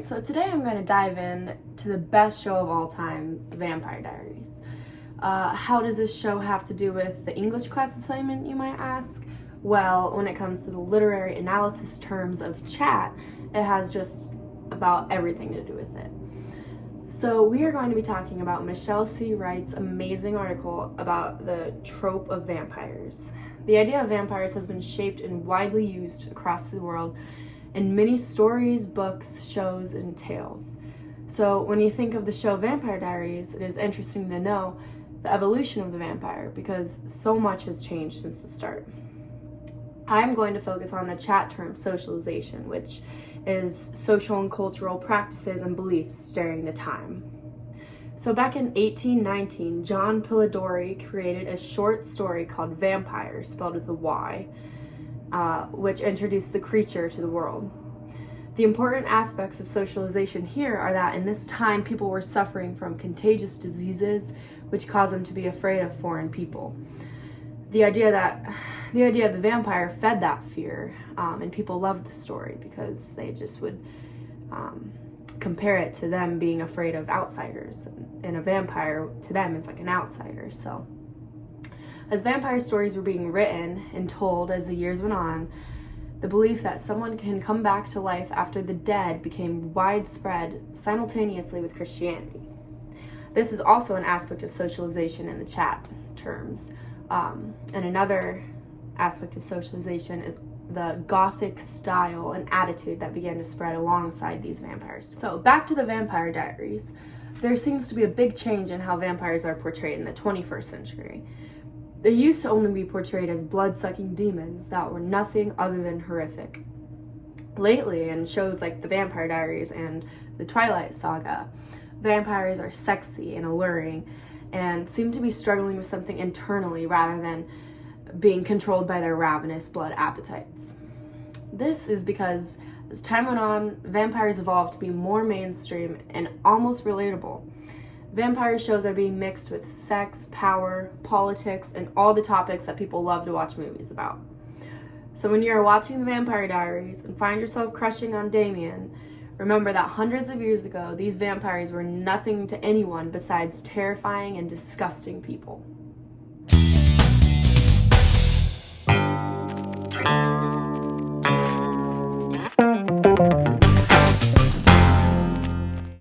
Alright, so today I'm going to dive in to the best show of all time, The Vampire Diaries. How does this show have to do with the English class assignment, you might ask? Well, when it comes to the literary analysis terms of chat, it has just about everything to do with it. So we are going to be talking about Michelle C. Wright's amazing article about the trope of vampires. The idea of vampires has been shaped and widely used across the world in many stories, books, shows, and tales. So when you think of the show Vampire Diaries, it is interesting to know the evolution of the vampire because so much has changed since the start. I'm going to focus on the chat term socialization, which is social and cultural practices and beliefs during the time. So back in 1819, John Polidori created a short story called Vampire, spelled with a Y, which introduced the creature to the world. The important aspects of socialization here are that in this time people were suffering from contagious diseases which caused them to be afraid of foreign people. The idea of the vampire fed that fear, and people loved the story because they just would compare it to them being afraid of outsiders, and a vampire to them is like an outsider. So as vampire stories were being written and told as the years went on, the belief that someone can come back to life after the dead became widespread simultaneously with Christianity. This is also an aspect of socialization in the chat terms. And another aspect of socialization is the Gothic style and attitude that began to spread alongside these vampires. So back to the Vampire Diaries. There seems to be a big change in how vampires are portrayed in the 21st century. They used to only be portrayed as blood-sucking demons that were nothing other than horrific. Lately, in shows like The Vampire Diaries and The Twilight Saga, vampires are sexy and alluring and seem to be struggling with something internally rather than being controlled by their ravenous blood appetites. This is because as time went on, vampires evolved to be more mainstream and almost relatable. Vampire shows are being mixed with sex, power, politics, and all the topics that people love to watch movies about. So when you're watching The Vampire Diaries and find yourself crushing on Damien, remember that hundreds of years ago, these vampires were nothing to anyone besides terrifying and disgusting people.